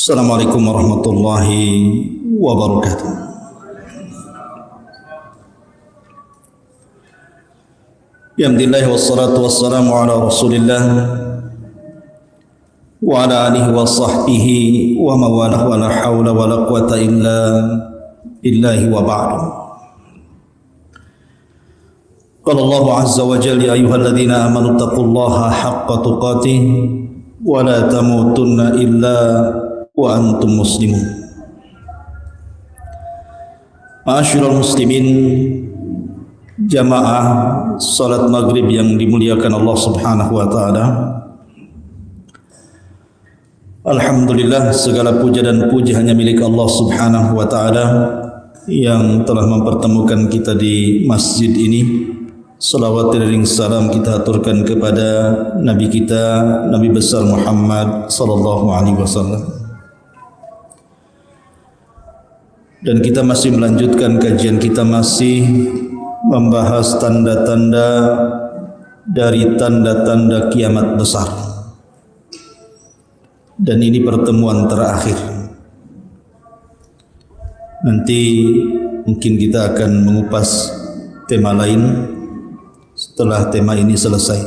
Assalamualaikum warahmatullahi wabarakatuh. Alhamdulillah wassalatu wassalamu ala Rasulillah wa ala alihi wa sahbihi wa mawalah wa la hawla wa la quwata illa billahi wa ba'du. Qala Allah azza wa jalla ya ayyuhalladzina amanu taqullaha haqqa tuqatih wa la tamutunna illa wa antum muslimun. Ma'asyiral muslimin, jamaah salat maghrib yang dimuliakan Allah subhanahu wa ta'ala. Alhamdulillah, segala puja dan puji hanya milik Allah subhanahu wa ta'ala yang telah mempertemukan kita di masjid ini. Salawat dan salam kita aturkan kepada Nabi kita, Nabi besar Muhammad sallallahu alaihi wasallam. Dan kita masih melanjutkan kajian kita, masih membahas tanda-tanda dari tanda-tanda kiamat besar. Dan ini pertemuan terakhir. Nanti mungkin kita akan mengupas tema lain setelah tema ini selesai.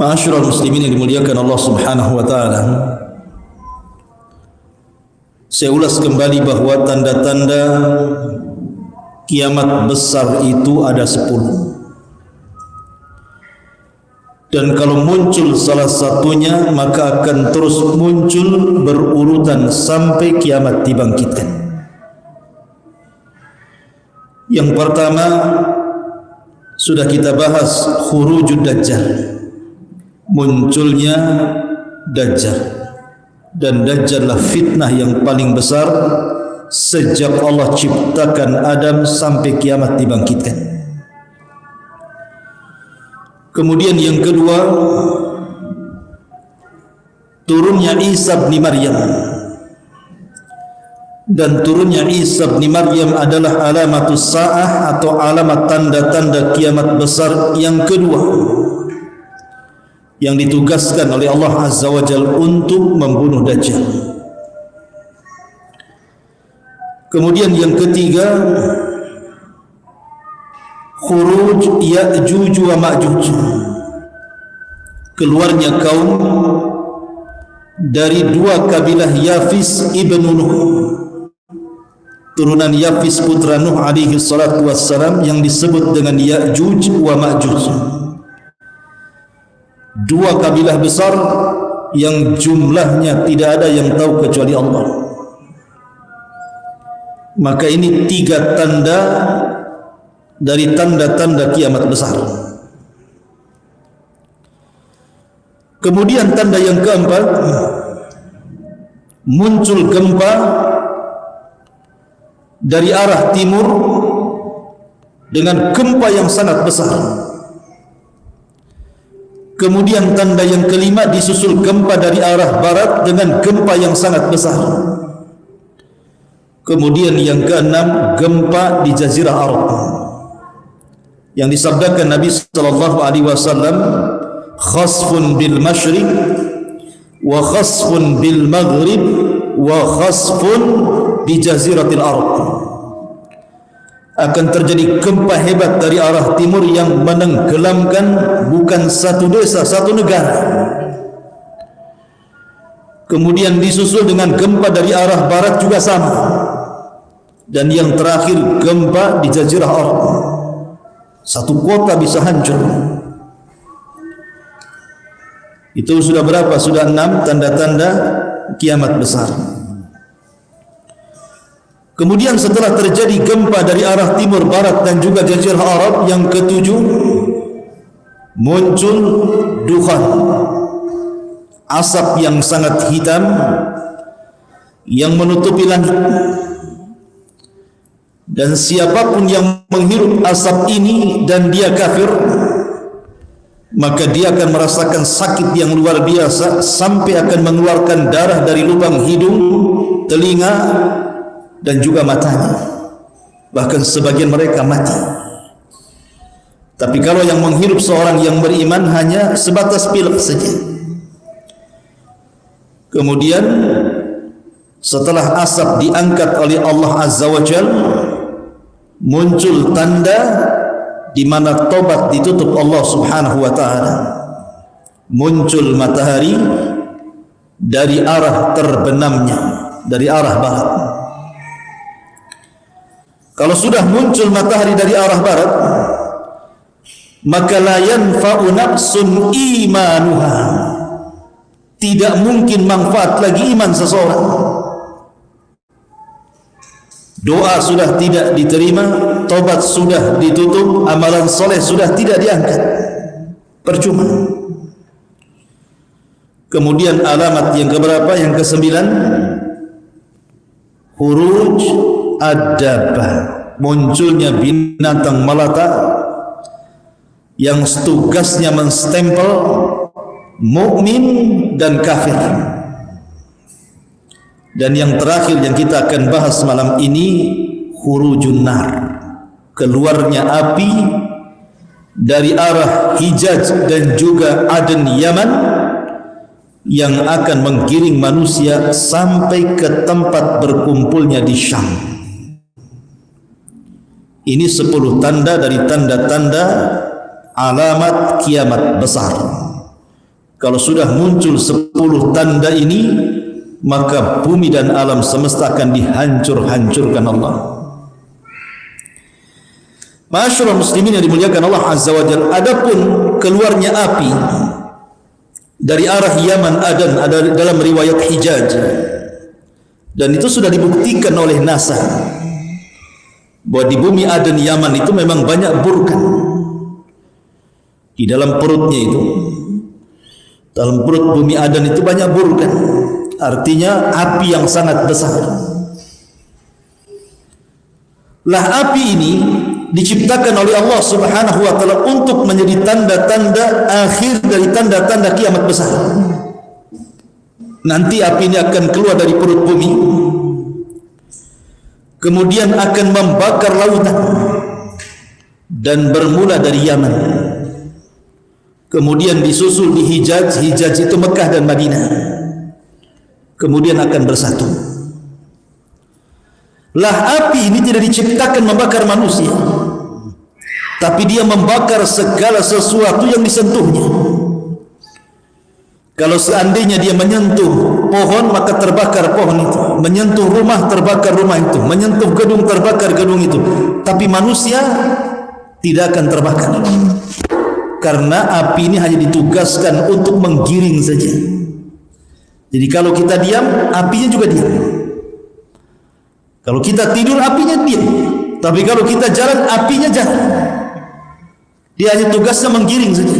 Ma'asyiral muslimin yang dimuliakan Allah subhanahu wa ta'ala, saya ulas kembali bahawa tanda-tanda kiamat besar itu ada 10. Dan kalau muncul salah satunya, maka akan terus muncul berurutan sampai kiamat dibangkitkan. Yang pertama sudah kita bahas, khurujud dajjal, munculnya dajjal. Dan dajjallah fitnah yang paling besar sejak Allah ciptakan Adam sampai kiamat dibangkitkan. Kemudian yang kedua, turunnya Isa bin Maryam. Dan turunnya Isa bin Maryam adalah alamatus sa'ah atau alamat tanda-tanda kiamat besar yang kedua yang ditugaskan oleh Allah Azza wa Jalla untuk membunuh Dajjal. Kemudian yang ketiga, khuruj Ya'juj wa Ma'juj, keluarnya kaum dari dua kabilah Yafis ibnu Nuh, turunan Yafis putra Nuh alaihi salatu wassalam, yang disebut dengan Ya'juj wa Ma'juj. Dua kabilah besar yang jumlahnya tidak ada yang tahu kecuali Allah. Maka ini 3 tanda dari tanda-tanda kiamat besar. Kemudian tanda yang keempat, muncul gempa dari arah timur dengan gempa yang sangat besar. Kemudian tanda yang kelima, disusul gempa dari arah barat dengan gempa yang sangat besar. Kemudian yang keenam, gempa di Jazirah Arab yang disabdakan Nabi sallallahu alaihi wasallam, khasfun bil masyriq wa khasfun bil maghrib wa khasfun di Jaziratil Arab. Akan terjadi gempa hebat dari arah timur yang menenggelamkan bukan satu desa, satu negara. Kemudian disusul dengan gempa dari arah barat juga sama. Dan yang terakhir, gempa di Jazirah Arab. Satu kota bisa hancur. Itu sudah berapa? Sudah 6 tanda-tanda kiamat besar. Kemudian setelah terjadi gempa dari arah timur, barat dan juga Jazirah Arab, yang ketujuh, muncul dukhan, asap yang sangat hitam yang menutupi langit. Dan siapapun yang menghirup asap ini dan dia kafir, maka dia akan merasakan sakit yang luar biasa sampai akan mengeluarkan darah dari lubang hidung, telinga dan juga matanya. Bahkan sebagian mereka mati. Tapi kalau yang menghirup seorang yang beriman hanya sebatas pilek saja. Kemudian setelah asap diangkat oleh Allah Azza wa Jalla, muncul tanda di mana tobat ditutup Allah Subhanahu wa taala. Muncul matahari dari arah terbenamnya, dari arah barat. Kalau sudah muncul matahari dari arah barat, maka la yanfa'u nafsun imanuha. Tidak mungkin manfaat lagi iman seseorang. Doa sudah tidak diterima, tobat sudah ditutup, amalan soleh sudah tidak diangkat, percuma. Kemudian alamat yang keberapa? Yang ke-9, huruj ad-dabbah, munculnya binatang melata yang tugasnya menstempel mukmin dan kafir. Dan yang terakhir yang kita akan bahas malam ini, khurujun nar, keluarnya api dari arah Hijaz dan juga Aden Yaman yang akan menggiring manusia sampai ke tempat berkumpulnya di Syam. Ini 10 tanda dari tanda-tanda alamat kiamat besar. Kalau sudah muncul 10 tanda ini, maka bumi dan alam semesta akan dihancur-hancurkan Allah. Masyaallah muslimin yang dimuliakan Allah Azza wa Jalla, adapun keluarnya api dari arah Yaman Aden ada dalam riwayat Hijaz, dan itu sudah dibuktikan oleh NASA bahwa di bumi Aden Yaman itu memang banyak burkan di dalam perutnya itu. Dalam perut bumi Aden itu banyak burkan, artinya api yang sangat besar. Lah api ini diciptakan oleh Allah Subhanahu wa taala untuk menjadi tanda-tanda akhir dari tanda-tanda kiamat besar. Nanti api ini akan keluar dari perut bumi, kemudian akan membakar lautan dan bermula dari Yaman, kemudian disusul di Hijaz. Hijaz itu Mekah dan Madinah, kemudian akan bersatu. Lah api ini tidak diciptakan membakar manusia, tapi dia membakar segala sesuatu yang disentuhnya. Kalau seandainya dia menyentuh pohon, maka terbakar pohon itu. Menyentuh rumah, terbakar rumah itu. Menyentuh gedung, terbakar gedung itu. Tapi manusia tidak akan terbakar, karena api ini hanya ditugaskan untuk menggiring saja. Jadi kalau kita diam, apinya juga diam. Kalau kita tidur, apinya diam. Tapi kalau kita jalan, apinya jalan. Dia hanya tugasnya menggiring saja.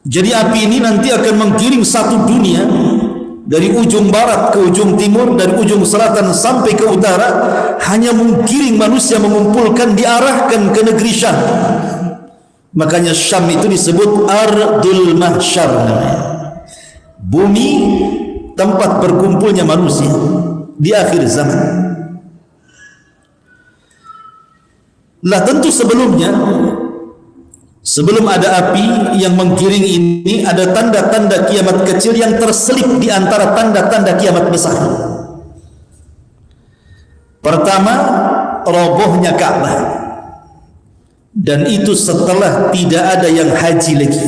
Jadi api ini nanti akan menggiring satu dunia dari ujung barat ke ujung timur, dari ujung selatan sampai ke utara, hanya menggiring manusia, mengumpulkan, diarahkan ke negeri Syam. Makanya Syam itu disebut Ardul Mahsyar, bumi tempat berkumpulnya manusia di akhir zaman. Lah tentu sebelumnya, sebelum ada api yang menggiring ini, ada tanda-tanda kiamat kecil yang terselip di antara tanda-tanda kiamat besar. Pertama, robohnya Ka'bah, dan itu setelah tidak ada yang haji lagi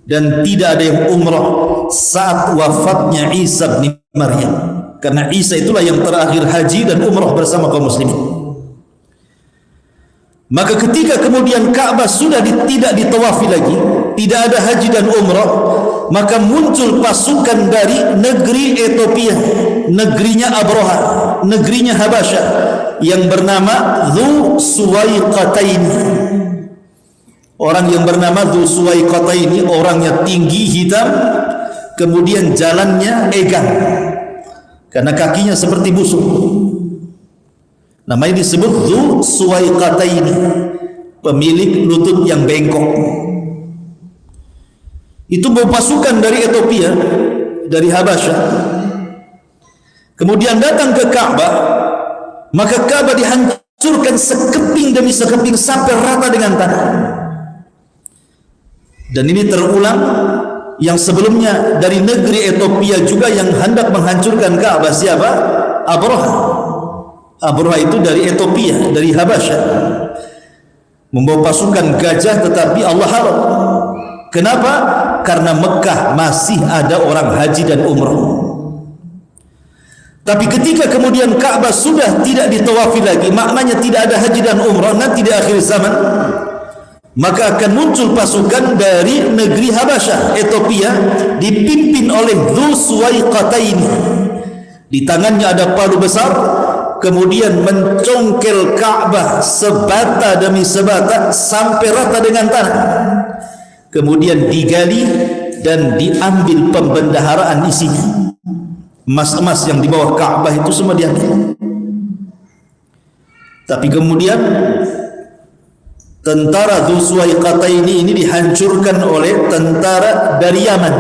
dan tidak ada yang umrah saat wafatnya Isa bin Maryam. Karena Isa itulah yang terakhir haji dan umrah bersama kaum muslimin. Maka ketika kemudian Ka'bah sudah tidak ditawafi lagi, tidak ada haji dan umrah, maka muncul pasukan dari negeri Ethiopia, negerinya Abraha, negerinya Habasyah, yang bernama Dzu Suwaiqataini. Orang yang bernama Dzu Suwaiqataini, orangnya tinggi, hitam, kemudian jalannya egang, karena kakinya seperti busuk. Namanya disebut Dzu Suwaiqataini, pemilik lutut yang bengkok. Itu bawa pasukan dari Ethiopia, dari Habasyah, kemudian datang ke Ka'bah. Maka Ka'bah dihancurkan sekeping demi sekeping sampai rata dengan tanah. Dan ini terulang Yang sebelumnya dari negeri Ethiopia juga yang hendak menghancurkan Ka'bah. Siapa? Abraha. Abraha itu dari Ethiopia, dari Habasyah, membawa pasukan gajah, tetapi Allah halau. Kenapa? Karena Mekah masih ada orang haji dan umrah. Tapi ketika kemudian Ka'bah sudah tidak ditawafi lagi, maknanya tidak ada haji dan umrah, nanti di akhir zaman, maka akan muncul pasukan dari negeri Habasyah, Ethiopia, dipimpin oleh Dzu Suwaiqataini. Di tangannya ada palu besar, kemudian mencongkel Ka'bah sebata demi sebata sampai rata dengan tanah. Kemudian digali dan diambil pembendaharaan isinya. Emas-emas yang di bawah Ka'bah itu semua diambil. Tapi kemudian tentara Dzu Suwaiqataini ini dihancurkan oleh tentara dari Yaman,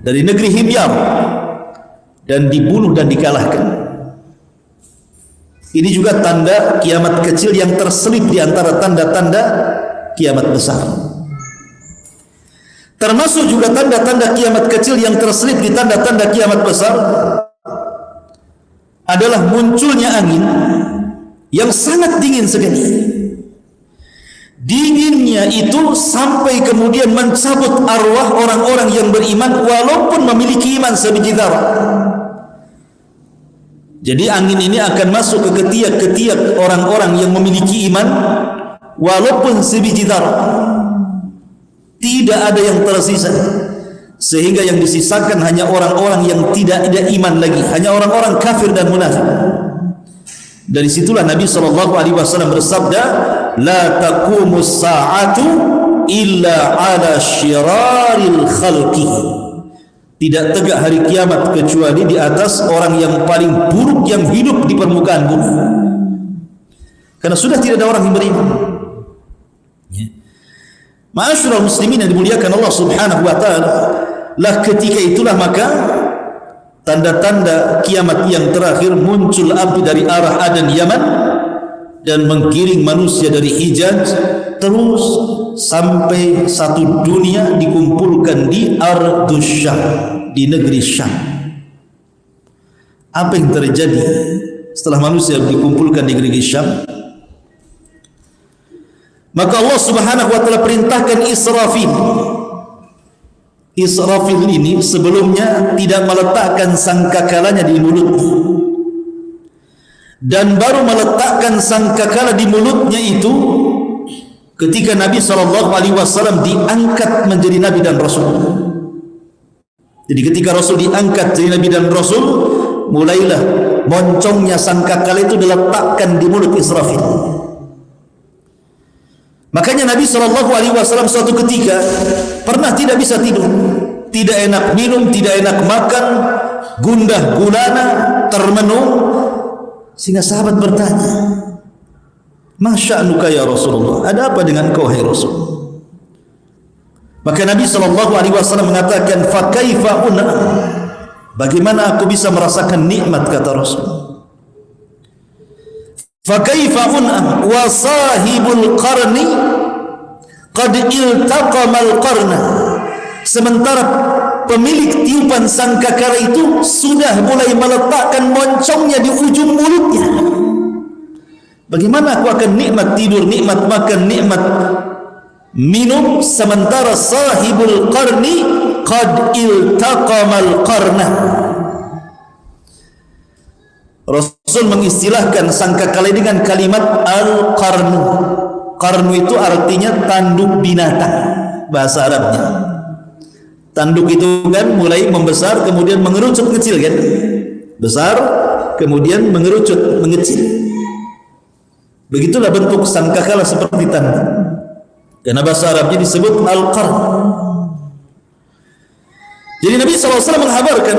dari negeri Himyar, dan dibunuh dan dikalahkan. Ini juga tanda kiamat kecil yang terselip di antara tanda-tanda kiamat besar. Termasuk juga tanda-tanda kiamat kecil yang terselip di tanda-tanda kiamat besar adalah munculnya angin yang sangat dingin sekali. Dinginnya itu sampai kemudian mencabut arwah orang-orang yang beriman walaupun memiliki iman sebiji zarah. Jadi angin ini akan masuk ke ketiak-ketiak orang-orang yang memiliki iman walaupun sebiji zarah. Tidak ada yang tersisa, sehingga yang disisakan hanya orang-orang yang tidak ada iman lagi, hanya orang-orang kafir dan munafik. Dari situlah Nabi SAW bersabda, la taqumus sa'atu illa ala syiraril khalqi. Tidak tegak hari kiamat kecuali di atas orang yang paling buruk yang hidup di permukaan bumi, karena sudah tidak ada orang yang beriman. Ma'asyiral muslimin yang dimuliakan Allah Subhanahu wa taala, lah ketika itulah maka tanda-tanda kiamat yang terakhir, muncul api dari arah Aden Yaman dan menggiring manusia dari Hijaz terus sampai satu dunia dikumpulkan di Ardus Syam, di negeri Syam. Apa yang terjadi setelah manusia dikumpulkan di negeri Syam? Maka Allah Subhanahu wa taala perintahkan Israfil. Israfil ini sebelumnya tidak meletakkan sangkakalanya di mulutnya, dan baru meletakkan sangkakala di mulutnya itu ketika Nabi SAW diangkat menjadi Nabi dan Rasul. Jadi ketika Rasul diangkat jadi Nabi dan Rasul, mulailah moncongnya sangkakala itu diletakkan di mulut Israfil. Makanya Nabi SAW suatu ketika pernah tidak bisa tidur, tidak enak minum, tidak enak makan, gundah gulana, termenung, sehingga sahabat bertanya, "Masya'nuka ya Rasulullah? Ada apa dengan kau hai Rasul?" Maka Nabi SAW mengatakan, "Fa kaifa una?" Bagaimana aku bisa merasakan nikmat, kata Rasul. Fakaifa un'am wa sahibul qarni qad iltaqamal qarna. Sementara pemilik tiupan sangkakala itu sudah mulai meletakkan moncongnya di ujung mulutnya. Bagaimana aku akan nikmat tidur, nikmat makan, nikmat minum, sementara sahibul qarni qad iltaqamal qarna. Rasul mengistilahkan sangkakala dengan kalimat al-qarnu. Qarnu itu artinya tanduk binatang, bahasa Arabnya. Tanduk itu kan mulai membesar kemudian mengerucut kecil kan? Besar kemudian mengerucut mengecil. Begitulah bentuk sangkakala seperti tanduk. Karena bahasa Arabnya disebut al-qarn. Jadi Nabi SAW menghabarkan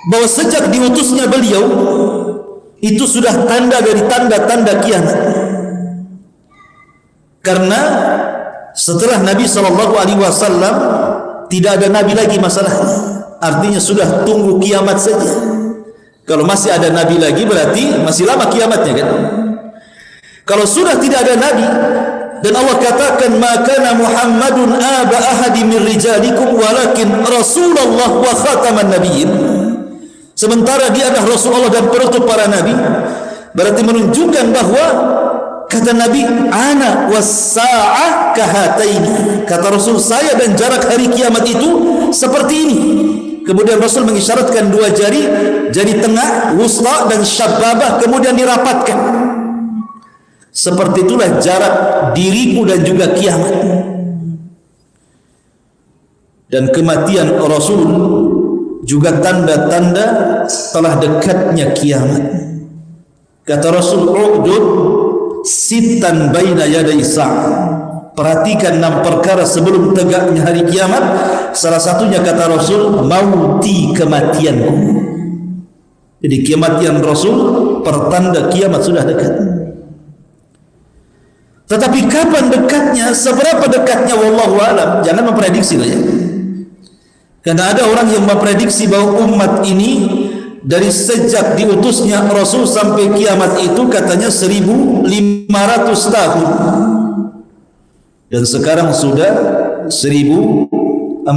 bahwa sejak diutusnya beliau itu sudah tanda dari tanda-tanda kiamat. Karena setelah Nabi SAW tidak ada Nabi lagi masalahnya. Artinya sudah tunggu kiamat saja. Kalau masih ada Nabi lagi berarti masih lama kiamatnya kan. Kalau sudah tidak ada Nabi, Dan Allah katakan, maka Muhammadun aba ahadi min rijalikum walakin Rasulullah wa khataman nabiyyin. Sementara dia adalah Rasulullah dan penutup para nabi, berarti menunjukkan bahwa kata Nabi, ana was-sa'ah kahataini. Kata Rasul, saya dan jarak hari kiamat itu seperti ini. Kemudian Rasul mengisyaratkan dua jari, jari tengah, wusta dan syababah, kemudian dirapatkan. Seperti itulah jarak diriku dan juga kiamat. Dan kematian Rasul juga tanda-tanda telah dekatnya kiamat. Kata Rasul, u'dud sitan baina yaday sa'ah. Perhatikan 6 perkara sebelum tegaknya hari kiamat. Salah satunya kata Rasul, mauti, kematianku. Jadi kematian Rasul pertanda kiamat sudah dekat. Tetapi kapan dekatnya, seberapa dekatnya, wallahu alam. Jangan memprediksi lah ya. Karena ada orang yang memprediksi bahwa umat ini dari sejak diutusnya Rasul sampai kiamat itu katanya 1500 tahun. Dan sekarang sudah 43,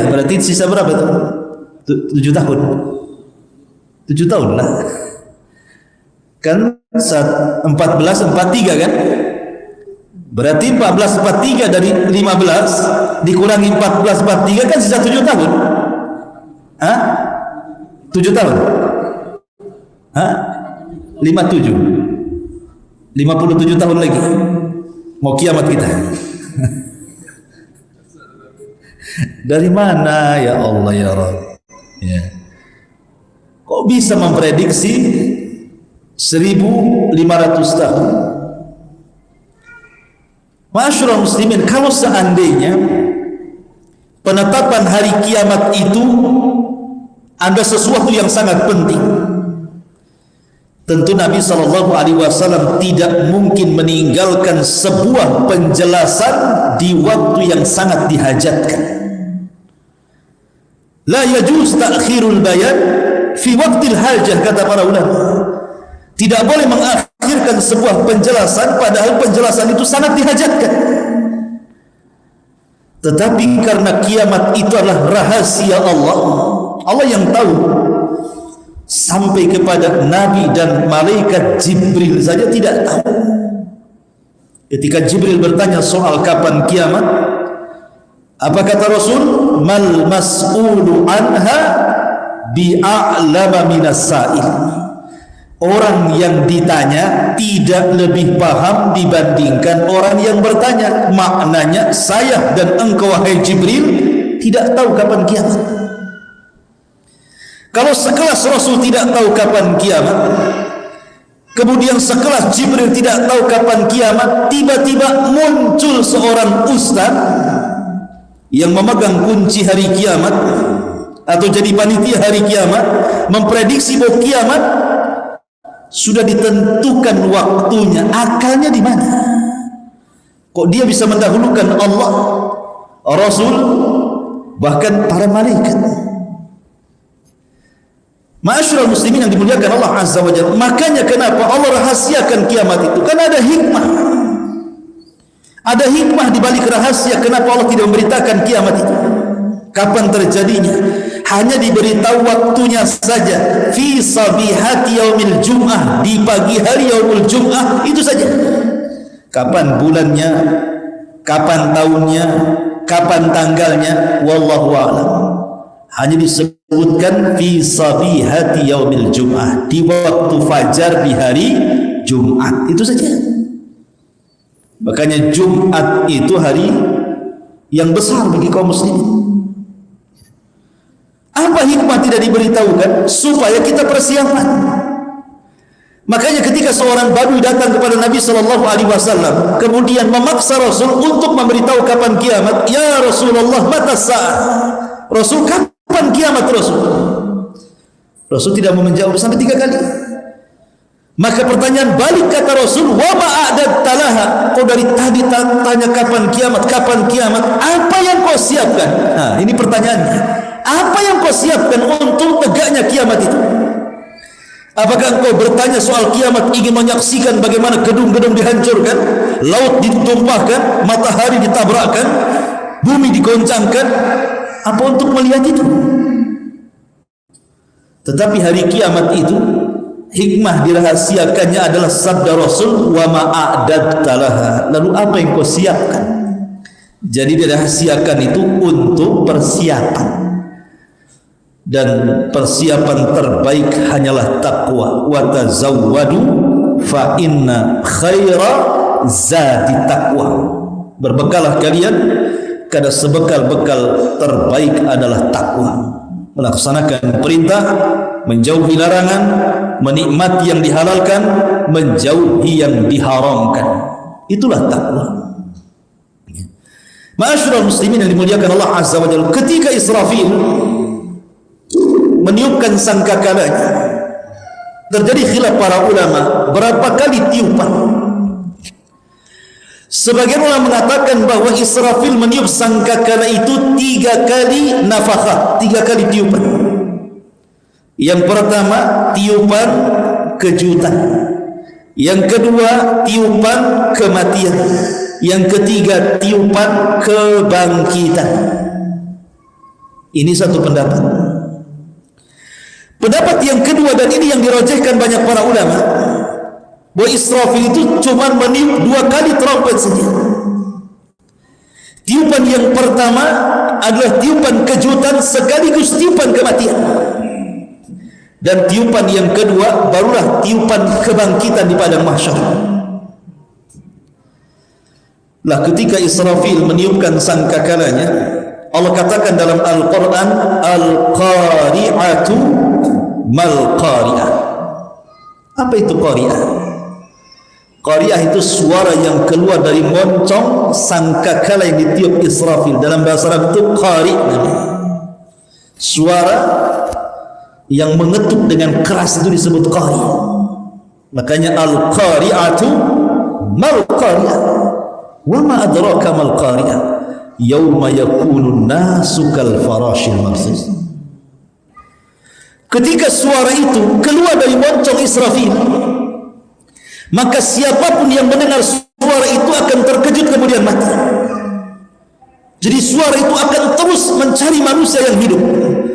berarti sisa berapa itu? 7 tahun. 7 tahun lah. Kan 1443 kan? Berarti 1443 dari 15 dikurangi 1443 kan sisa 7 tahun. Hah? 7 tahun. Hah? 57 tahun lagi mau kiamat kita. Dari mana ya Allah ya Rabb ya. Kok bisa memprediksi 1500 tahun? Ma'asyiral muslimin, kalau seandainya penetapan hari kiamat itu ada sesuatu yang sangat penting, tentu Nabi SAW tidak mungkin meninggalkan sebuah penjelasan di waktu yang sangat dihajatkan. La yajuz ta'khirul bayan fi waqtil hajah, kata para ulama. Tidak boleh mengakhirkan sebuah penjelasan padahal penjelasan itu sangat dihajatkan. Tetapi karena kiamat itu adalah rahasia Allah, Allah yang tahu. Sampai kepada Nabi dan malaikat Jibril saja tidak tahu. Ketika Jibril bertanya soal kapan kiamat, apa kata Rasul? Mal mas'ulu anha bi'a'lama minas sa'il. Orang yang ditanya tidak lebih paham dibandingkan orang yang bertanya. Maknanya saya dan engkau wahai Jibril tidak tahu kapan kiamat. Kalau sekelas Rasul tidak tahu kapan kiamat, kemudian sekelas Jibril tidak tahu kapan kiamat, tiba-tiba muncul seorang ustaz yang memegang kunci hari kiamat atau jadi panitia hari kiamat, memprediksi bahwa kiamat sudah ditentukan waktunya. Akalnya di mana? Kok dia bisa mendahulukan Allah, Rasul, bahkan para malaikat? Ma'asyiral muslimin yang dimuliakan Allah Azza wa Jalla, makanya kenapa Allah rahasiakan kiamat itu? Karena ada hikmah. Ada hikmah di balik rahasia. Kenapa Allah tidak memberitakan kiamat itu? Kapan terjadinya? Hanya diberitahu waktunya saja. Fi sabihati yaumil jum'ah, di pagi hari yaumul jum'ah, itu saja. Kapan bulannya, kapan tahunnya, kapan tanggalnya, wallahu a'lam. Hanya disebutkan fi sabihati yaumil jum'ah, di waktu fajar di hari Jumat, itu saja. Makanya Jumat itu hari yang besar bagi kaum muslimin. Apa hikmah tidak diberitahukan? Supaya kita persiapan. Makanya ketika seorang badui datang kepada Nabi SAW, kemudian memaksa Rasul untuk memberitahu kapan kiamat. Ya Rasulullah, mata sa'ah. Rasul, kapan kiamat Rasul? Rasul tidak mau menjawab sampai 3 kali. Maka pertanyaan balik, kata Rasul, wa ma'adat talaha. Kau dari tadi tanya kapan kiamat, kapan kiamat, apa yang kau siapkan? Nah, ini pertanyaannya. Apa yang kau siapkan untuk tegaknya kiamat itu? Apakah engkau bertanya soal kiamat ingin menyaksikan bagaimana gedung-gedung dihancurkan, laut ditumpahkan, matahari ditabrakkan, bumi digoncangkan? Apa untuk melihat itu? Tetapi hari kiamat itu hikmah dirahasiakannya adalah sabda Rasul, wa ma'adadta laha. Lalu apa yang kau siapkan? Jadi dirahasiakan itu untuk persiapan. Dan persiapan terbaik hanyalah takwa. Wa tazawwadu fa inna khaira zadi taqwa. Berbekalah kalian karena sebekal-bekal terbaik adalah takwa. Melaksanakan perintah, menjauhi larangan, menikmati yang dihalalkan, menjauhi yang diharamkan. Itulah takwa. Ma'asyiral muslimin yang dimuliakan Allah Azza wa Jalla, ketika Israfil meniupkan sangkakalanya, terjadi khilaf para ulama berapa kali tiupan. Sebagian ulama mengatakan bahwa Israfil meniup sangkakala itu 3 kali nafakhat, 3 kali tiupan. Yang pertama tiupan kejutan, yang kedua tiupan kematian, yang ketiga tiupan kebangkitan. Ini satu pendapat. Pendapat yang kedua, dan ini yang dirojehkan banyak para ulama, bahwa Israfil itu cuma meniup 2 kali trompet saja. Tiupan yang pertama adalah tiupan kejutan sekaligus tiupan kematian, dan tiupan yang kedua barulah tiupan kebangkitan di padang mahsyar. Lah ketika Israfil meniupkan sangkakalanya, Allah katakan dalam Al-Quran, Al-Qari'atu mal-Qari'ah. Apa itu Qari'ah? Qari'ah itu suara yang keluar dari moncong sangkakala yang ditiup Israfil. Dalam bahasa Arab itu Qari', suara yang mengetuk dengan keras itu disebut Qari'. Makanya Al-Qari'atu mal-Qari'ah. Wa ma adraka mal-Qari'ah, yauma yakunun nasu kal farashil marsus. Ketika suara itu keluar dari moncong Israfil, maka siapapun yang mendengar suara itu akan terkejut kemudian mati. Jadi suara itu akan terus mencari manusia yang hidup,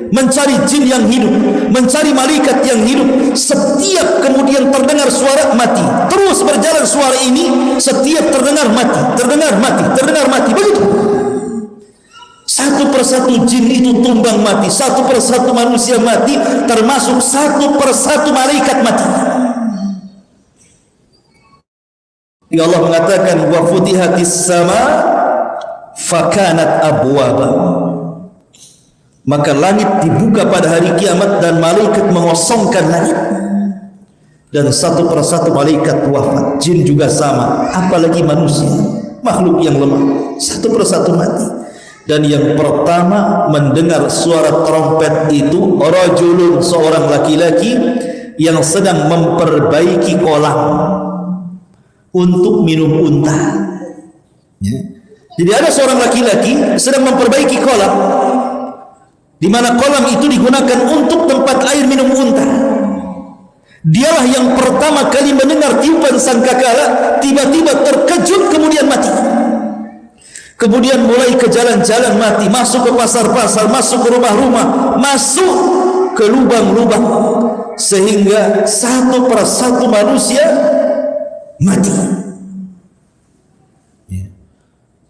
mencari jin yang hidup, mencari malaikat yang hidup. Setiap kemudian terdengar suara, mati. Terus berjalan suara ini, setiap terdengar mati, terdengar mati, terdengar mati. Begitu. Satu persatu jin itu tumbang mati, satu persatu manusia mati, termasuk satu persatu malaikat mati. Ya Allah mengatakan, wa futihatis sama fakanat abwaba. Maka langit dibuka pada hari kiamat dan malaikat mengosongkan langit, dan satu persatu malaikat wafat. Jin juga sama, apalagi manusia, makhluk yang lemah, satu persatu mati. Dan yang pertama mendengar suara trompet itu rajulun, seorang laki-laki yang sedang memperbaiki kolam untuk minum unta. Jadi ada seorang laki-laki sedang memperbaiki kolam, di mana kolam itu digunakan untuk tempat air minum unta. Dialah yang pertama kali mendengar tiupan sangkakala, tiba-tiba terkejut kemudian mati. Kemudian mulai ke jalan-jalan mati, masuk ke pasar-pasar, masuk ke rumah-rumah, masuk ke lubang-lubang, sehingga satu persatu manusia mati.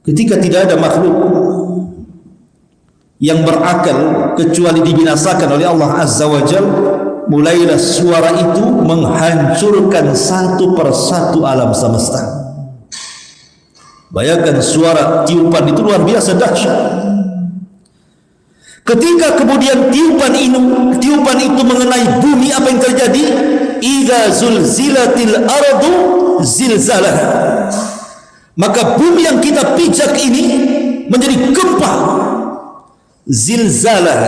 Ketika tidak ada makhluk yang berakal kecuali dibinasakan oleh Allah Azza wa Jalla, mulailah suara itu menghancurkan satu persatu alam semesta. Bayangkan suara tiupan itu luar biasa dahsyat. Ketika kemudian tiupan itu mengenai bumi, apa yang terjadi? Idza zulzilatil ardu zilzalaha. Maka bumi yang kita pijak ini menjadi gempa. Zilzalah.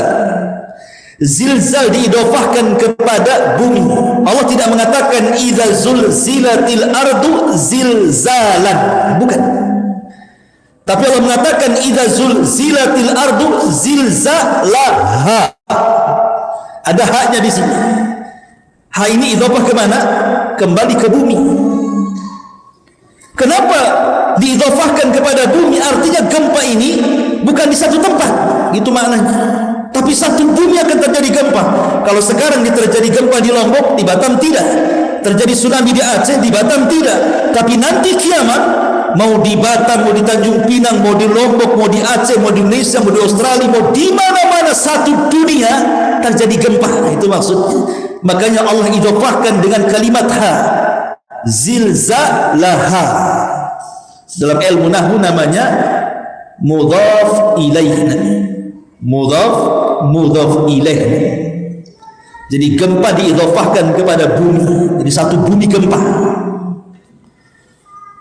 Zilzal diidofahkan kepada bumi. Allah tidak mengatakan idza zulzilatil ardu zilzalan, bukan. Tapi Allah mengatakan idza zulzilatil ardu zilzalaha. Ada haknya di sini. Ha ini idhofah kemana? Kembali ke bumi. Kenapa diidhofahkan kepada bumi? Artinya gempa ini bukan di satu tempat, itu maknanya. Tapi satu bumi akan terjadi gempa. Kalau sekarang terjadi gempa di Lombok, di Batam tidak. Terjadi tsunami di Aceh, di Batam tidak. Tapi nanti kiamat, mau di Batam, mau di Tanjung Pinang, mau di Lombok, mau di Aceh, mau di Indonesia, mau di Australia, mau di mana-mana satu dunia terjadi gempa. Itu maksudnya. Makanya Allah idhofahkan dengan kalimat ha, zilzalaha. Dalam ilmu nahwu namanya mudhaf ilaih. Mudhaf ilaih. Jadi gempa diidhofahkan kepada bumi. Jadi satu bumi gempa.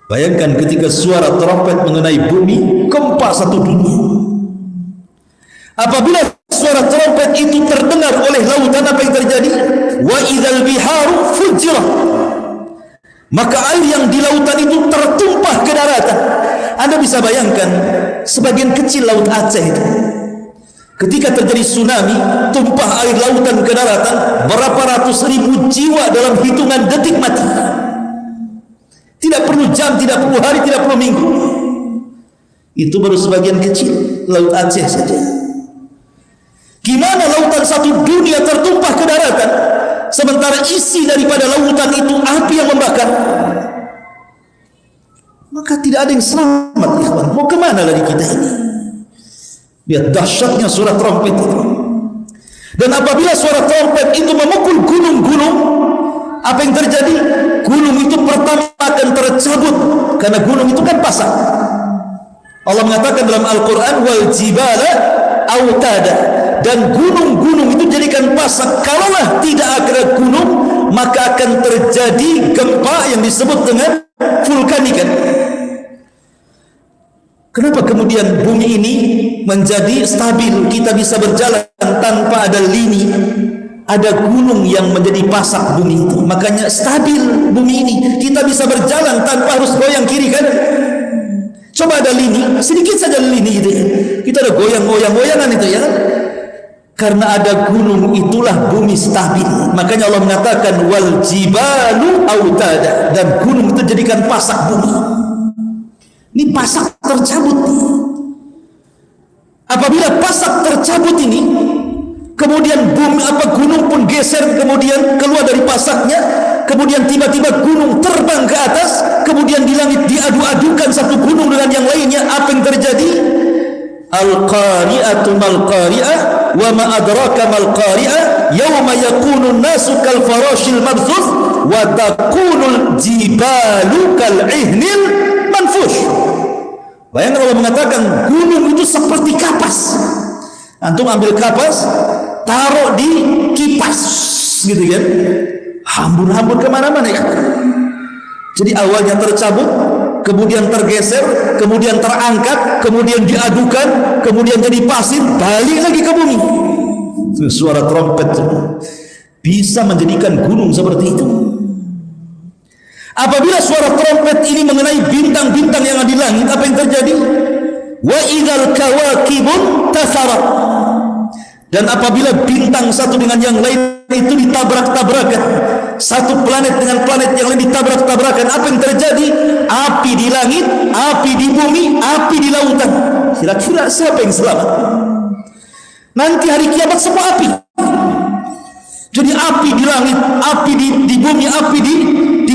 Bayangkan ketika suara trompet mengenai bumi, gempa satu dunia. Apabila suara trompet itu terdengar oleh lautan, apa yang terjadi? Wa idzal biharu fujirat. Maka air yang di lautan itu tertumpah ke daratan. Anda bisa bayangkan sebagian kecil laut Aceh itu. Ketika terjadi tsunami, tumpah air lautan ke daratan, berapa ratus ribu jiwa dalam hitungan detik mati. Tidak perlu jam, tidak perlu hari, tidak perlu minggu. Itu baru sebagian kecil laut Aceh saja. Gimana lautan satu dunia tertumpah ke daratan, sementara isi daripada lautan itu api yang membakar? Maka tidak ada yang selamat, ikhwan. Mau kemana lagi kita ini? Lihat dahsyatnya suara trompet itu. Dan apabila suara trompet itu memukul gunung-gunung, apa yang terjadi? Gunung itu pertama akan tercabut, karena gunung itu kan pasang. Allah mengatakan dalam Al-Quran, wal jibala autada, dan gunung-gunung itu jadikan pasang. Kalaulah tidak ada gunung, maka akan terjadi gempa yang disebut dengan vulkanik. Kenapa kemudian bumi ini menjadi stabil? Kita bisa berjalan tanpa ada lini, ada gunung yang menjadi pasak bumi itu. Makanya stabil bumi ini. Kita bisa berjalan tanpa harus goyang kiri kanan. Coba ada lini, sedikit saja lini itu ya. Kita ada goyang-goyangan itu ya. Karena ada gunung, itulah bumi stabil. Makanya Allah mengatakan wal jibalu autada, dan gunung itu jadikan pasak bumi. Ini pasak tercabut. Apabila pasak tercabut ini, kemudian gunung pun geser, kemudian keluar dari pasaknya, kemudian tiba-tiba gunung terbang ke atas, kemudian di langit diadu-adukan satu gunung dengan yang lainnya. Apa yang terjadi? Al-qari'atu mal-qari'ah wa ma adraka mal-qari'ah yawma yakunu an-nasu kal farashil mabthus wa takunul jibalu kal ihnil manfush. Bayangkan Allah mengatakan gunung itu seperti kapas. Antum ambil kapas, taruh di kipas, gitu kan? Hambur-hambur kemana-mana ya. Jadi awalnya tercabut, kemudian tergeser, kemudian terangkat, kemudian diadukan, kemudian jadi pasir, balik lagi ke bumi. Itu suara trompet bisa menjadikan gunung seperti itu. Apabila suara trompet ini mengenai bintang-bintang yang ada di langit, apa yang terjadi? Wa idzal kawakibun tasarat. Dan apabila bintang satu dengan yang lain itu ditabrak-tabrakan, satu planet dengan planet yang lain ditabrak-tabrakan, apa yang terjadi? Api di langit, api di bumi, api di lautan. Kira-kira siapa yang selamat? Nanti hari kiamat semua api. Jadi api di langit, api di bumi, api di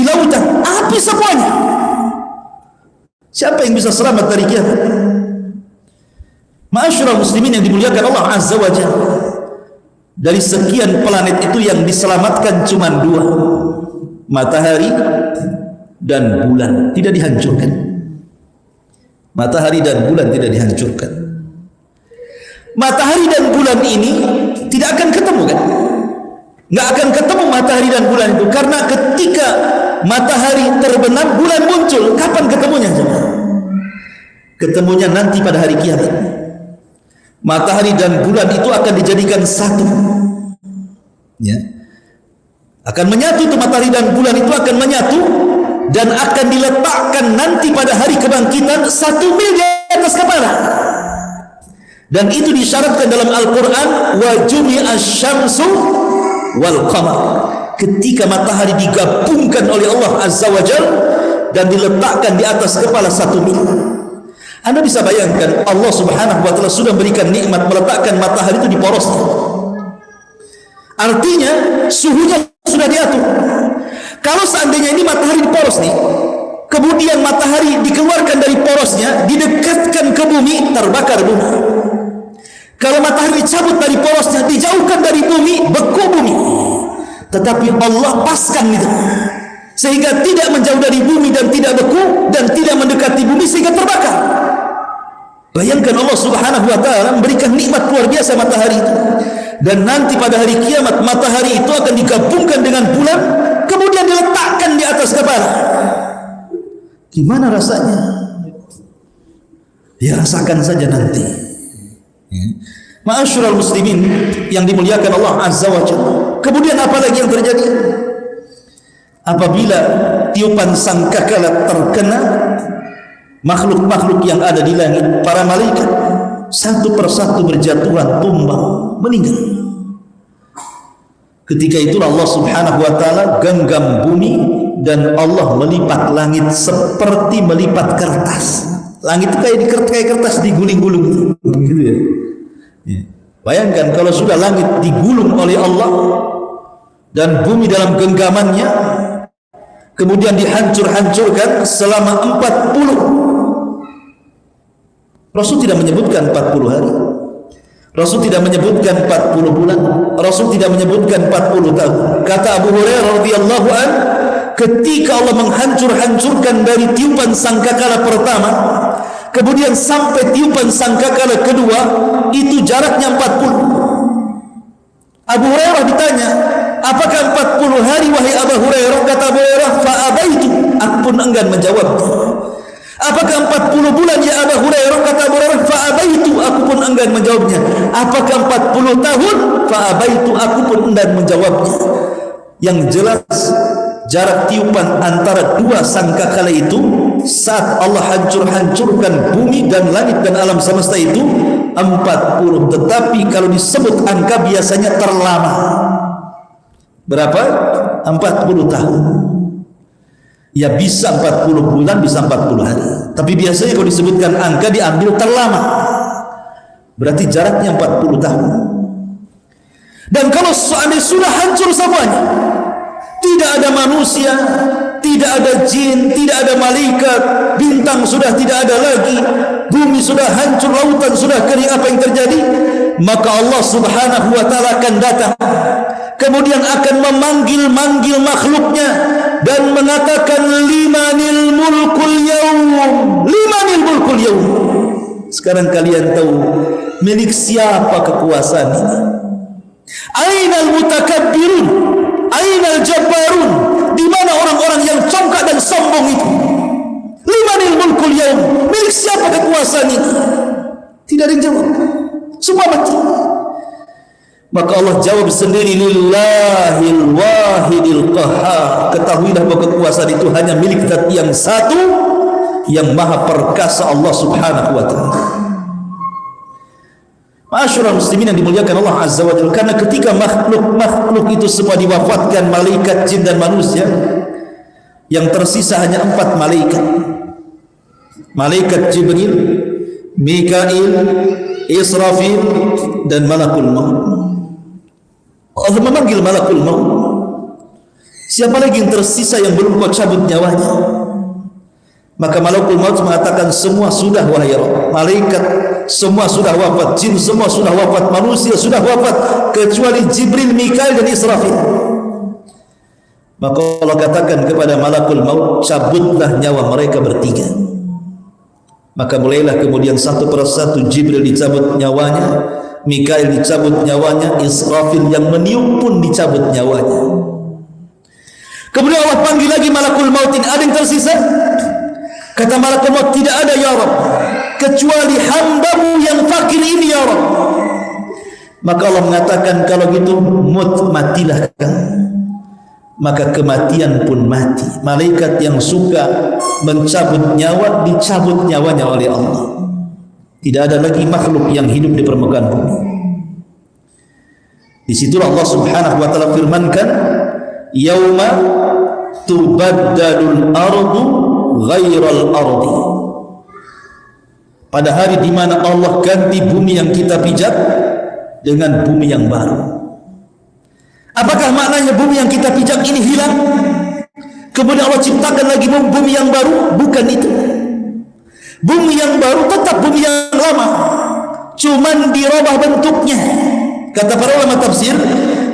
lautan, api semuanya. Siapa yang bisa selamat dari kiamat? Ma'asyiral muslimin yang dimuliakan Allah Azza wa Jalla, dari sekian planet itu yang diselamatkan cuma 2, matahari dan bulan, tidak dihancurkan. Matahari dan bulan tidak dihancurkan. Matahari dan bulan ini tidak akan ketemu kan? Nggak akan ketemu matahari dan bulan itu, karena ketika matahari terbenam, bulan muncul. Kapan ketemunya? Ketemunya nanti pada hari kiamat. Matahari dan bulan itu akan dijadikan satu, ya, akan menyatu. Itu matahari dan bulan itu akan menyatu dan akan diletakkan nanti pada hari kebangkitan 1 mil di atas kepala. Dan itu disyaratkan dalam Al-Quran, wa jumi'asy syamsu wal qamar. ketika matahari digabungkan oleh Allah Azza wa Jalla dan diletakkan di atas kepala satu mil. Anda bisa bayangkan Allah Subhanahu wa taala sudah berikan nikmat meletakkan matahari itu di porosnya. Artinya suhunya sudah diatur. Kalau seandainya ini matahari di poros nih, kemudian matahari dikeluarkan dari porosnya, didekatkan ke bumi, terbakar bumi. Kalau matahari dicabut dari porosnya, dijauhkan dari bumi, beku bumi. Tetapi Allah paskan itu, sehingga tidak menjauh dari bumi dan tidak beku, dan tidak mendekati bumi sehingga terbakar. Bayangkan Allah Subhanahu wa taala memberikan nikmat luar biasa matahari itu. Dan nanti pada hari kiamat matahari itu akan digabungkan dengan bulan, kemudian diletakkan di atas kepala. Gimana rasanya? Ya rasakan saja nanti. Ma'asyiral muslimin yang dimuliakan Allah Azza wa Jalla. Kemudian apa lagi yang terjadi? Apabila tiupan sangkakala terkena, makhluk-makhluk yang ada di langit, para malaikat satu persatu berjatuhan tumbang, meninggal. Ketika itulah Allah Subhanahu wa taala genggam bumi dan Allah melipat langit seperti melipat kertas. Langit itu kayak kertas digulung-gulung gitu ya. Bayangkan kalau sudah langit digulung oleh Allah dan bumi dalam genggamannya, kemudian dihancur-hancurkan selama 40. Rasul tidak menyebutkan 40 hari. Rasul tidak menyebutkan 40 bulan. Rasul tidak menyebutkan 40 tahun. Kata Abu Hurairah radhiyallahu an, ketika Allah menghancur-hancurkan dari tiupan sangkakala pertama, kemudian sampai tiupan sangkakala kedua, itu jaraknya 40. Abu Hurairah ditanya, apakah 40 hari wahai Abu Hurairah? Kata Abu Hurairah, fa'abaitu, aku pun enggan menjawab. Apakah 40 bulan ya Abu Hurairah? Kata Abu Hurairah, fa'abaitu, aku pun enggan menjawabnya. Apakah 40 tahun? Fa'abaitu, aku pun enggan menjawabnya. Yang jelas jarak tiupan antara dua sangkakala itu saat Allah hancur-hancurkan bumi dan langit dan alam semesta itu 40. Tetapi kalau disebut angka biasanya terlama. Berapa? 40 tahun. Ya bisa 40 bulan, bisa 40 hari. Tapi biasanya kalau disebutkan angka diambil terlama. Berarti jaraknya 40 tahun. Dan kalau seandainya sudah hancur semuanya, tidak ada manusia, tidak ada jin, tidak ada malaikat, bintang sudah tidak ada lagi, bumi sudah hancur, lautan sudah kering, apa yang terjadi? Maka Allah Subhanahu wa taala akan datang, kemudian akan memanggil-manggil makhluknya dan mengatakan, limanil mulkul yaum, limanil mulkul yaum. Sekarang kalian tahu milik siapa kekuasaan ini? Ainal mutakabbirun, ainal jabbarun, di mana orang-orang yang congkak dan sombong itu? Limanil mulkul yaum, milik siapa kekuasaan ini? Tidak ada yang jawab, semua mati. Maka Allah jawab sendiri, lillahil wahidil qahhar. Ketahuilah bahwa kekuasaan itu hanya milik Zat yang satu, yang maha perkasa, Allah Subhanahu wa taala. Ma'asyiral muslimin yang dimuliakan Allah Azza wa Jalla, karena ketika makhluk-makhluk itu semua diwafatkan, malaikat, jin dan manusia, yang tersisa hanya 4 malaikat. Malaikat Jibril, Mikail, Israfil dan Malakul Maut. Allah memanggil Malakul Maut. Siapa lagi yang tersisa yang belum kau cabut nyawanya? Maka Malakul Maut mengatakan, semua sudah wahai Rabb. Malaikat semua sudah wafat, jin semua sudah wafat, manusia sudah wafat, kecuali Jibril, Mikail dan Israfil. Maka Allah katakan kepada Malakul Maut, cabutlah nyawa mereka bertiga. Maka mulailah kemudian satu persatu Jibril dicabut nyawanya, Mikail dicabut nyawanya, Israfil yang meniup pun dicabut nyawanya. Kemudian Allah panggil lagi Malakul Mautin, ada yang tersisa? Kata Malakul Maut, tidak ada ya Rabb, kecuali hambamu yang fakir ini ya Rabb. Maka Allah mengatakan, kalau gitu matilah kamu. Maka kematian pun mati. Malaikat yang suka mencabut nyawa, dicabut nyawanya oleh Allah. Tidak ada lagi makhluk yang hidup di permukaan bumi. Di situlah Allah Subhanahu wa taala firmankan, yauma tubaddalul ardu ghairal ardi, pada hari di mana Allah ganti bumi yang kita pijak dengan bumi yang baru. Apakah maknanya bumi yang kita pijak ini hilang, kemudian Allah ciptakan lagi bumi yang baru? Bukan itu. Bumi yang baru tetap bumi yang lama, cuman dirubah bentuknya. Kata para ulama tafsir,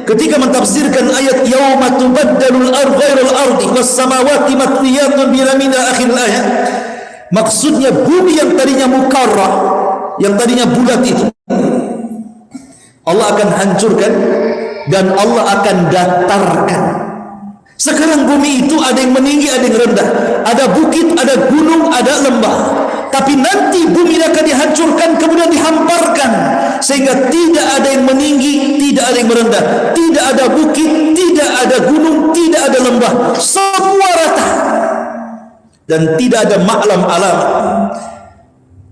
ketika mentafsirkan ayat yauma tubaddalul ardu ghairal ardi was samawati matwiyatun bi yamina akhir ayat, maksudnya bumi yang tadinya mukarrah, yang tadinya bulat itu Allah akan hancurkan dan Allah akan datarkan. Sekarang bumi itu ada yang meninggi, ada yang rendah, ada bukit, ada gunung, ada lembah. Tapi nanti bumi akan dihancurkan, kemudian dihamparkan, sehingga tidak ada yang meninggi, tidak ada yang merendah, tidak ada bukit, tidak ada gunung, tidak ada lembah, semua rata. Dan tidak ada maklam alamat,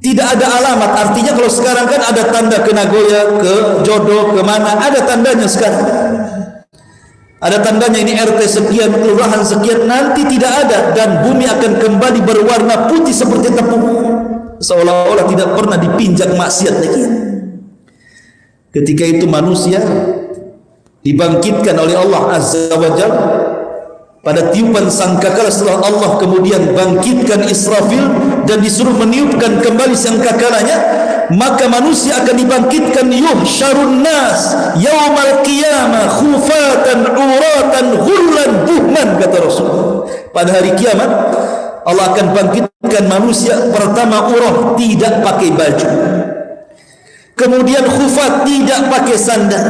tidak ada alamat. Artinya kalau sekarang kan ada tanda ke Nagoya, ke Jodoh, ke mana, ada tandanya sekarang. Ada tandanya ini RT sekian, kelurahan sekian, nanti tidak ada, dan bumi akan kembali berwarna putih seperti tepung, seolah-olah tidak pernah dipinjak maksiat lagi. Ketika itu manusia dibangkitkan oleh Allah Azza wa Jalla pada tiupan sangkakala. Setelah Allah kemudian bangkitkan Israfil dan disuruh meniupkan kembali sangkakalanya, maka manusia akan dibangkitkan. Yuhsyarun nas yaumal qiyamah khufatan uratan ghurlan buhman, kata Rasul. Pada hari kiamat Allah akan bangkitkan manusia, pertama urah, tidak pakai baju, kemudian khufat, tidak pakai sandal,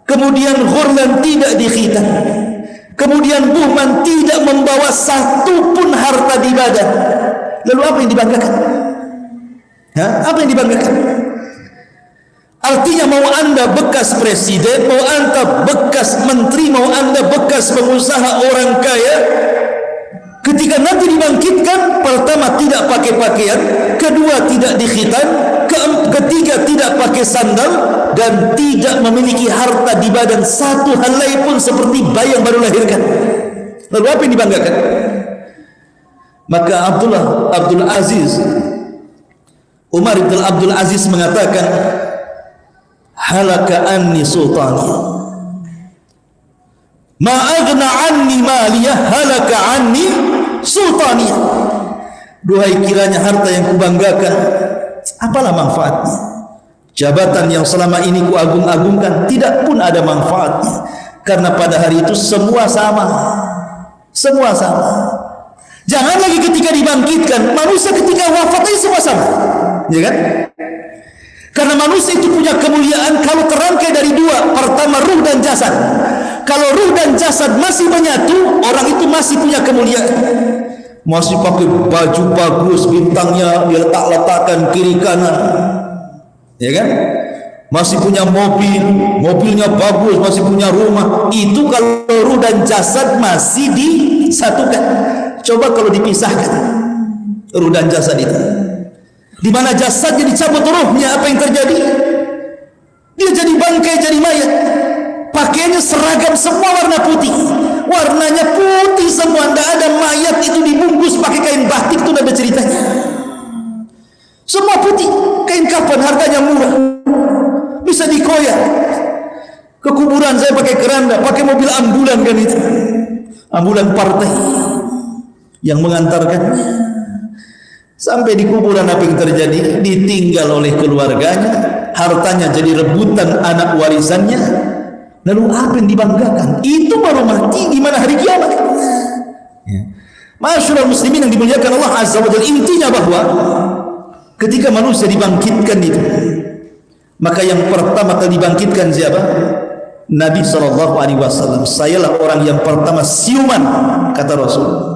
kemudian ghurlan, tidak dikhitan, kemudian buhman, tidak membawa satu pun harta di badan. Lalu apa yang dibanggakan? Apa yang dibanggakan? Artinya mau anda bekas presiden, mau anda bekas menteri, mau anda bekas pengusaha orang kaya, ketika nanti dibangkitkan, pertama tidak pakai pakaian, kedua tidak dikhitan, ketiga tidak pakai sandal, dan tidak memiliki harta di badan satu helai pun, seperti bayi yang baru lahirkan. Lalu apa yang dibanggakan? Maka Abdul Aziz, Umar bin Abdul Aziz mengatakan, halaka anni sultani, ma aghna anni maliyah, halaka anni sultani. Duhai kiranya harta yang kubanggakan, apalah manfaatnya? Jabatan yang selama ini ku agung-agungkan, tidak pun ada manfaatnya, karena pada hari itu semua sama. Semua sama. Jangan lagi ketika dibangkitkan, manusia ketika wafat itu semua sama, ya kan? Karena manusia itu punya kemuliaan kalau terangkai dari dua. Pertama, ruh dan jasad. Kalau ruh dan jasad masih menyatu, orang itu masih punya kemuliaan. Masih pakai baju bagus, bintangnya diletak-letakkan kiri kanan, ya kan? Masih punya mobil, mobilnya bagus, masih punya rumah. Itu kalau ruh dan jasad masih disatukan. Coba kalau dipisahkan ruh dan jasad itu, di mana jasadnya dicabut ruhnya, apa yang terjadi? Dia jadi bangkai, jadi mayat. Pakaiannya seragam, semua warna putih, warnanya putih semua. Tidak ada mayat itu dibungkus pakai kain batik, itu tidak ada ceritanya. Semua putih, kain kafan harganya murah, bisa dikoyak. Ke kuburan saya pakai keranda, pakai mobil ambulan kan itu, ambulan partai yang mengantarkannya. Sampai di kuburan apa yang terjadi? Ditinggal oleh keluarganya, hartanya jadi rebutan anak warisannya. Lalu apa yang dibanggakan? Itu baru mati, gimana hari kiamat? Masyaallah muslimin yang dimuliakan Allah Azza wa Jalla, intinya bahwa ketika manusia dibangkitkan itu, maka yang pertama kali dibangkitkan siapa? Nabi SAW. Sayalah orang yang pertama siuman, kata Rasul.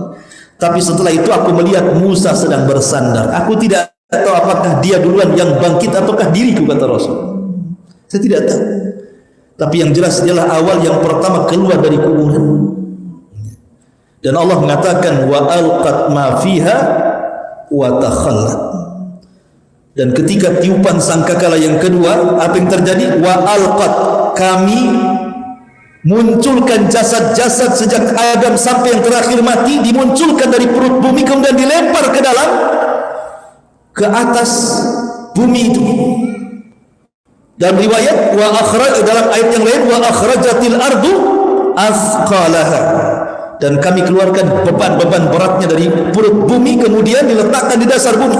Tapi setelah itu aku melihat Musa sedang bersandar. Aku tidak tahu apakah dia duluan yang bangkit ataukah diriku, kata Rasul. Saya tidak tahu. Tapi yang jelas adalah awal yang pertama keluar dari kuburan. Dan Allah mengatakan wa alqat ma fiha wa takhallat. Dan ketika tiupan sangkakala yang kedua, apa yang terjadi? Wa alqat, kami munculkan jasad-jasad sejak Adam sampai yang terakhir mati, dimunculkan dari perut bumi kemudian dilempar ke dalam, ke atas bumi itu. Dalam riwayat dalam ayat yang lain, wa akhrajatil ardu asqalaha, dan kami keluarkan beban-beban beratnya dari perut bumi kemudian diletakkan di dasar bumi.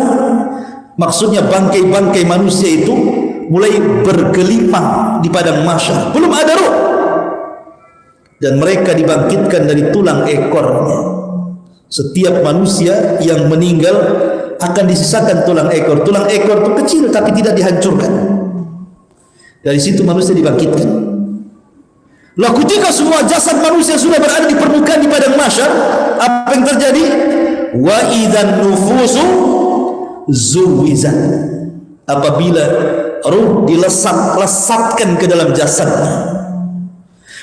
Maksudnya bangkai-bangkai manusia itu mulai bergelimang di padang mahsyar, belum ada roh, dan mereka dibangkitkan dari tulang ekornya. Setiap manusia yang meninggal akan disisakan tulang ekor. Tulang ekor itu kecil tapi tidak dihancurkan. Dari situ manusia dibangkitkan. Lah ketika semua jasad manusia sudah berada di permukaan di padang mahsyar, apa yang terjadi? Wa idzan nufusu zuwizat. Apabila ruh dilesatkan ke dalam jasadnya.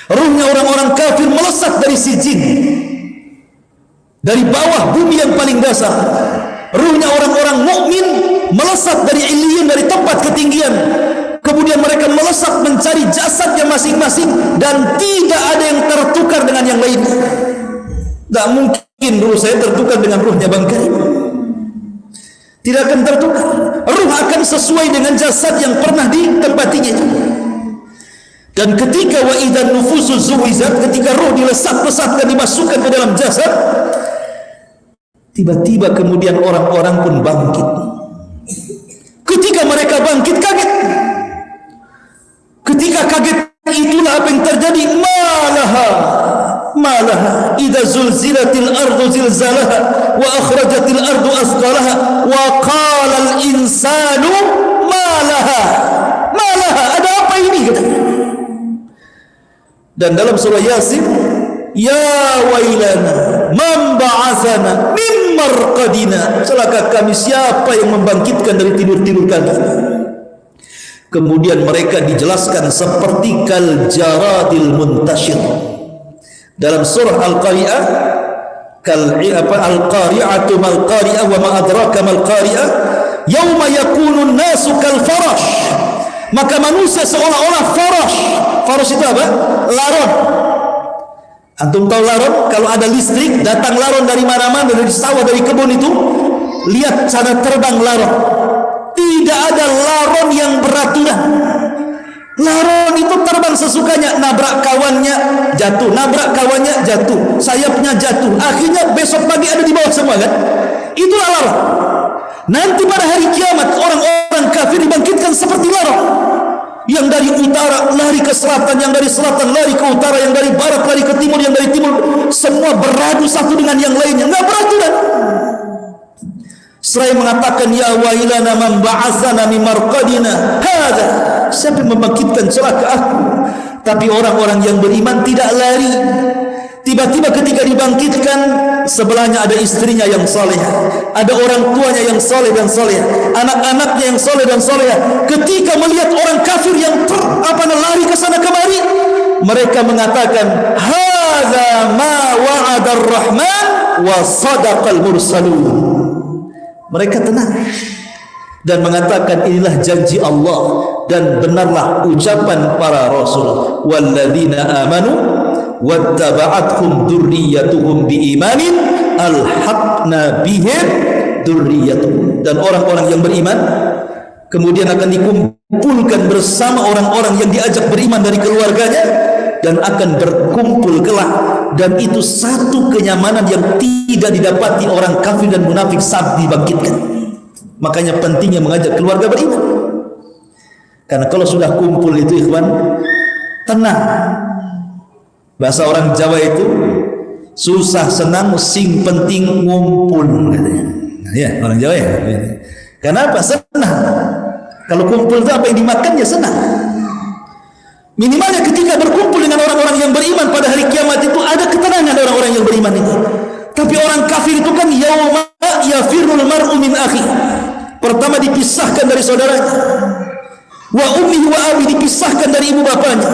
Ruhnya orang-orang kafir melesat dari sijin, dari bawah bumi yang paling dasar. Ruhnya orang-orang mukmin melesat dari illiyin, dari tempat ketinggian. Kemudian mereka melesat mencari jasadnya masing-masing, dan tidak ada yang tertukar dengan yang lainnya. Tak mungkin ruh saya tertukar dengan ruhnya bangkai. Tidak akan tertukar. Ruh akan sesuai dengan jasad yang pernah ditempatinya itu. Dan ketika wa idzan nufusu zuwizat, ketika ruh dilesat-lesatkan, dimasukkan ke dalam jasad, tiba-tiba kemudian orang-orang pun bangkit. Ketika mereka bangkit, kaget. Ketika kaget itulah apa yang terjadi. Malaha idza zulzilatil ardu zilzalaha wa akhrajatil ardu asqalaha wa qala al insanu malaha. Ada apa ini katanya. Dan dalam surah Yasin, ya wailana man ba'atsana min marqadina, celaka kami, siapa yang membangkitkan dari tidur-tidur kami. Kemudian mereka dijelaskan seperti kal jaradil muntashir. Dalam surah Al-Qari'ah, al-qari'atu mal qari'ah wa ma adraka mal qari'ah yauma yakunun nasu kal farash. Maka manusia seolah-olah farash. Farash itu apa? Laron. Antum tahu laron? Kalau ada listrik, datang laron dari mana-mana, dari sawah, dari kebun itu, lihat cara terbang laron. Tidak ada laron yang beraturan. Laron itu terbang sesukanya, nabrak kawannya jatuh, nabrak kawannya jatuh, sayapnya jatuh, akhirnya besok pagi ada di bawah semua kan? Itulah laron. Nanti pada hari kiamat orang-orang kafir dibangkitkan seperti laron, yang dari utara lari ke selatan, yang dari selatan lari ke utara, yang dari barat lari ke timur, yang dari timur, semua beradu satu dengan yang lainnya, nggak beraturan. Seraya mengatakan ya wailana man ba'atsana min marqadina hadza, siapa yang membangkitkan celaka aku. Tapi orang-orang yang beriman tidak lari. Tiba-tiba ketika dibangkitkan, sebelahnya ada istrinya yang saleh, ada orang tuanya yang saleh dan saleh, anak-anaknya yang saleh dan saleh. Ketika melihat orang kafir yang lari ke sana kemari, mereka mengatakan hadza ma wa'ada ar-rahman wa sadaqal mursalun. Mereka tenang dan mengatakan inilah janji Allah dan benarlah ucapan para rasul. Walladzina amanu wattaba'athum dzurriyyatuhum biimanin alhaqna bihim dzurriyyatuhum. Dan orang-orang yang beriman kemudian akan dikumpulkan bersama orang-orang yang diajak beriman dari keluarganya, dan akan berkumpul kelak. Dan itu satu kenyamanan yang tidak didapati orang kafir dan munafik saat dibangkitkan. Makanya pentingnya mengajak keluarga beriman, karena kalau sudah kumpul itu ikhwan, tenang. Bahasa orang Jawa itu susah senang sing penting ngumpul katanya. Nah, ya orang Jawa ya. Kenapa? Senang. Kalau kumpul itu apa yang dimakan ya senang. Minimalnya ketika berkumpul dengan orang-orang yang beriman pada hari kiamat itu ada ketenangan orang-orang yang beriman itu. Tapi orang kafir itu kan yauma yafirul mar'u min akhi. Pertama dipisahkan dari saudaranya. Wa ummihi wa abi, dipisahkan dari ibu bapanya.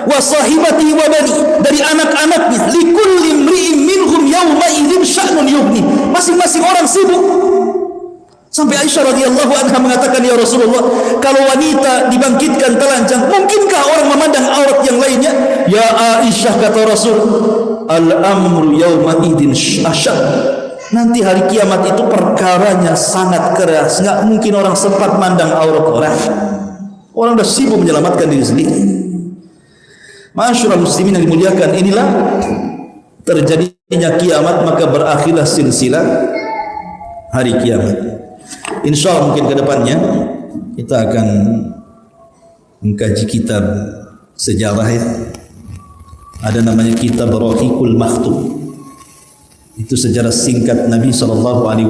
Wa sahibatihi wa bani, dari anak-anaknya. Likulli imri'in minhum yauma idzin sya'nun yughni. Masing-masing orang sibuk. Sampai Aisyah radhiyallahu anha mengatakan, ya Rasulullah, kalau wanita dibangkitkan telanjang, mungkinkah orang memandang aurat yang lainnya? Ya Aisyah, kata Rasul, al-amru yawma idin asyad. Nanti hari kiamat itu perkaranya sangat keras. Enggak mungkin orang sempat mandang aurat orang. Orang dah sibuk menyelamatkan diri sendiri. Masyarul muslimin yang dimuliakan, inilah terjadinya kiamat, maka berakhirlah silsilah hari kiamat. Insyaallah mungkin ke depannya kita akan mengkaji kitab sejarah ya. Ada namanya kitab Rahiqul Makhtum. Itu sejarah singkat Nabi SAW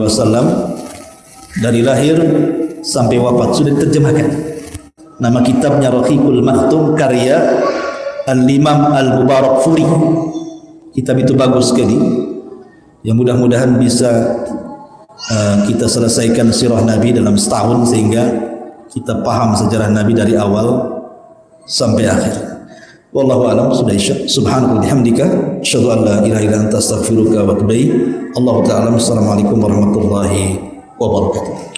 dari lahir sampai wafat, sudah diterjemahkan. Nama kitabnya Rahiqul Makhtum, karya Al-Imam Al-Mubarakfuri. Kitab itu bagus sekali. Yang mudah-mudahan bisa kita selesaikan sirah Nabi dalam setahun, sehingga kita paham sejarah Nabi dari awal sampai akhir. Wallahu a'lam. Sudah isya. Subhanaka wa bihamdika asyhadu an la ilaha illa anta astaghfiruka wa atubu ilaik. Allahu ta'ala. Assalamualaikum warahmatullahi wabarakatuh.